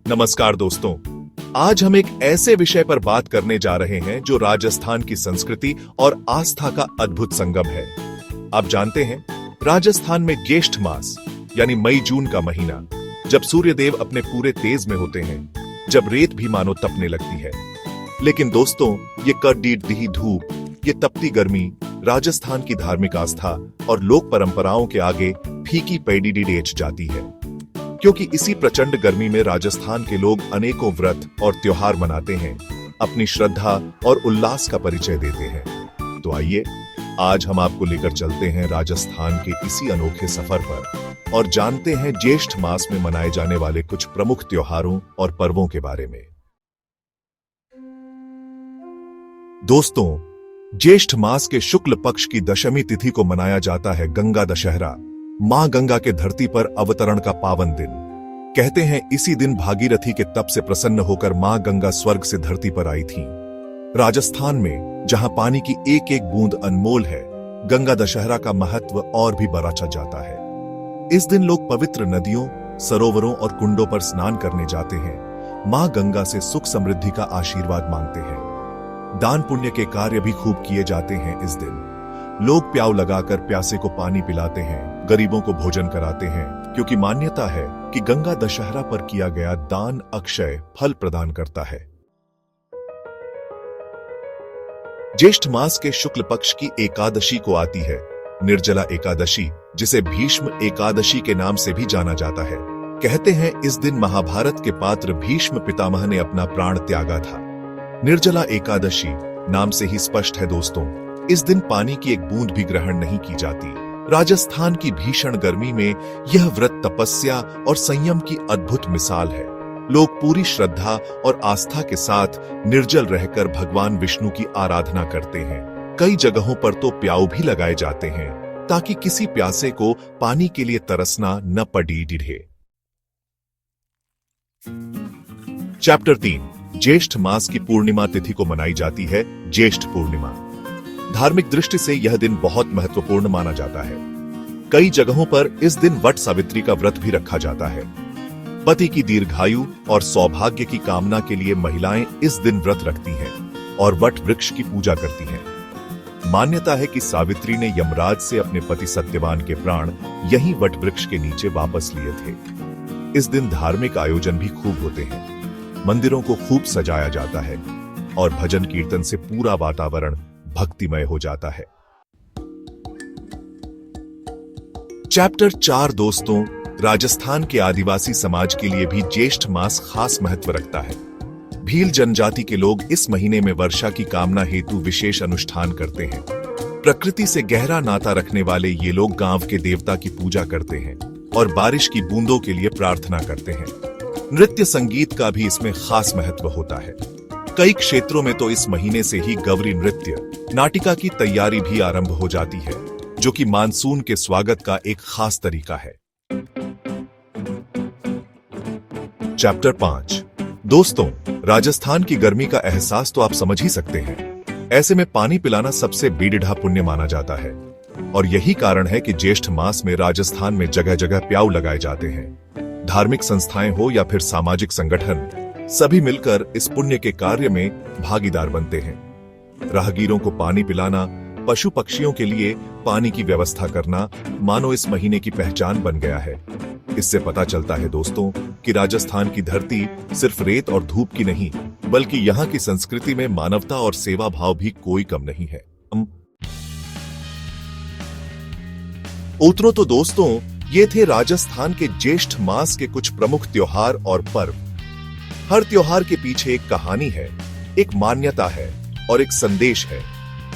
नमस्कार दोस्तों, आज हम एक ऐसे विषय पर बात करने जा रहे हैं जो राजस्थान की संस्कृति और आस्था का अद्भुत संगम है। आप जानते हैं, राजस्थान में ज्येष्ठ मास यानी मई जून का महीना, जब सूर्यदेव अपने पूरे तेज में होते हैं, जब रेत भी मानो तपने लगती है। लेकिन दोस्तों, ये कड़ीडी धूप, ये तपती गर्मी राजस्थान की धार्मिक आस्था और लोक परंपराओं के आगे फीकी पैडी डेच जाती है। क्योंकि इसी प्रचंड गर्मी में राजस्थान के लोग अनेकों व्रत और त्योहार मनाते हैं, अपनी श्रद्धा और उल्लास का परिचय देते हैं। तो आइए, आज हम आपको लेकर चलते हैं राजस्थान के इसी अनोखे सफर पर और जानते हैं ज्येष्ठ मास में मनाए जाने वाले कुछ प्रमुख त्योहारों और पर्वों के बारे में। दोस्तों, ज्येष्ठ मास के शुक्ल पक्ष की दशमी तिथि को मनाया जाता है गंगा दशहरा, मां गंगा के धरती पर अवतरण का पावन दिन। कहते हैं इसी दिन भागीरथी के तप से प्रसन्न होकर मां गंगा स्वर्ग से धरती पर आई थी। राजस्थान में, जहां पानी की एक एक बूंद अनमोल है, गंगा दशहरा का महत्व और भी बढ़ा जाता है। इस दिन लोग पवित्र नदियों, सरोवरों और कुंडों पर स्नान करने जाते हैं, मां गंगा से सुख समृद्धि का आशीर्वाद मांगते हैं। दान पुण्य के कार्य भी खूब किए जाते हैं। इस दिन लोग प्याऊ लगाकर प्यासे को पानी पिलाते हैं, गरीबों को भोजन कराते हैं, क्योंकि मान्यता है कि गंगा दशहरा पर किया गया दान अक्षय फल प्रदान करता है। ज्येष्ठ मास के शुक्ल पक्ष की एकादशी को आती है निर्जला एकादशी, जिसे भीष्म एकादशी के नाम से भी जाना जाता है। कहते हैं इस दिन महाभारत के पात्र भीष्म पितामह ने अपना प्राण त्यागा था। निर्जला एकादशी नाम से ही स्पष्ट है दोस्तों, इस दिन पानी की एक बूंद भी ग्रहण नहीं की जाती। राजस्थान की भीषण गर्मी में यह व्रत तपस्या और संयम की अद्भुत मिसाल है। लोग पूरी श्रद्धा और आस्था के साथ निर्जल रहकर भगवान विष्णु की आराधना करते हैं। कई जगहों पर तो प्याऊ भी लगाए जाते हैं, ताकि किसी प्यासे को पानी के लिए तरसना न पड़े। चैप्टर 3, ज्येष्ठ मास की पूर्णिमा तिथि को मनाई जाती है ज्येष्ठ पूर्णिमा। धार्मिक दृष्टि से यह दिन बहुत महत्वपूर्ण माना जाता है। कई जगहों पर इस दिन वट सावित्री का व्रत भी रखा जाता है। पति की दीर्घायु और सौभाग्य की कामना के लिए महिलाएं इस दिन व्रत रखती हैं और वट वृक्ष की पूजा करती हैं। मान्यता है कि सावित्री ने यमराज से अपने पति सत्यवान के प्राण यहीं वट वृक्ष के नीचे वापस लिए थे। इस दिन धार्मिक आयोजन भी खूब होते हैं। मंदिरों को खूब सजाया जाता है और भजन कीर्तन से पूरा वातावरण भक्तिमय हो जाता है। चैप्टर 4 दोस्तों, राजस्थान के आदिवासी समाज के लिए भी ज्येष्ठ मास खास महत्व रखता है। भील जनजाति के लोग इस महीने में वर्षा की कामना हेतु विशेष अनुष्ठान करते हैं। प्रकृति से गहरा नाता रखने वाले ये लोग गांव के देवता की पूजा करते हैं और बारिश की बूंदों के लिए प्रार्थना करते हैं। नृत्य संगीत का भी इसमें खास महत्व होता है। कई क्षेत्रों में तो इस महीने से ही गौरी नृत्य नाटिका की तैयारी भी आरंभ हो जाती है, जो कि मानसून के स्वागत का एक खास तरीका है। चैप्टर 5 दोस्तों, राजस्थान की गर्मी का एहसास तो आप समझ ही सकते हैं। ऐसे में पानी पिलाना सबसे बेढिढा पुण्य माना जाता है और यही कारण है कि ज्येष्ठ मास में राजस्थान में जगह जगह प्याऊ लगाए जाते हैं। धार्मिक संस्थाएं हो या फिर सामाजिक संगठन, सभी मिलकर इस पुण्य के कार्य में भागीदार बनते हैं। राहगीरों को पानी पिलाना, पशु पक्षियों के लिए पानी की व्यवस्था करना मानो इस महीने की पहचान बन गया है। इससे पता चलता है दोस्तों कि राजस्थान की धरती सिर्फ रेत और धूप की नहीं, बल्कि यहाँ की संस्कृति में मानवता और सेवा भाव भी कोई कम नहीं है। उतरो तो दोस्तों, ये थे राजस्थान के ज्येष्ठ मास के कुछ प्रमुख त्योहार और पर्व। हर त्योहार के पीछे एक कहानी है, एक मान्यता है और एक संदेश है।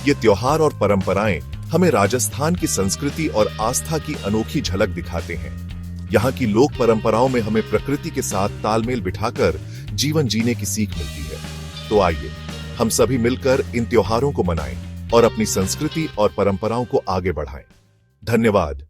ये त्योहार और परंपराएं हमें राजस्थान की संस्कृति और आस्था की अनोखी झलक दिखाते हैं। यहाँ की लोक परंपराओं में हमें प्रकृति के साथ तालमेल बिठाकर जीवन जीने की सीख मिलती है। तो आइए, हम सभी मिलकर इन त्योहारों को मनाएं और अपनी संस्कृति और परंपराओं को आगे बढ़ाएं। धन्यवाद।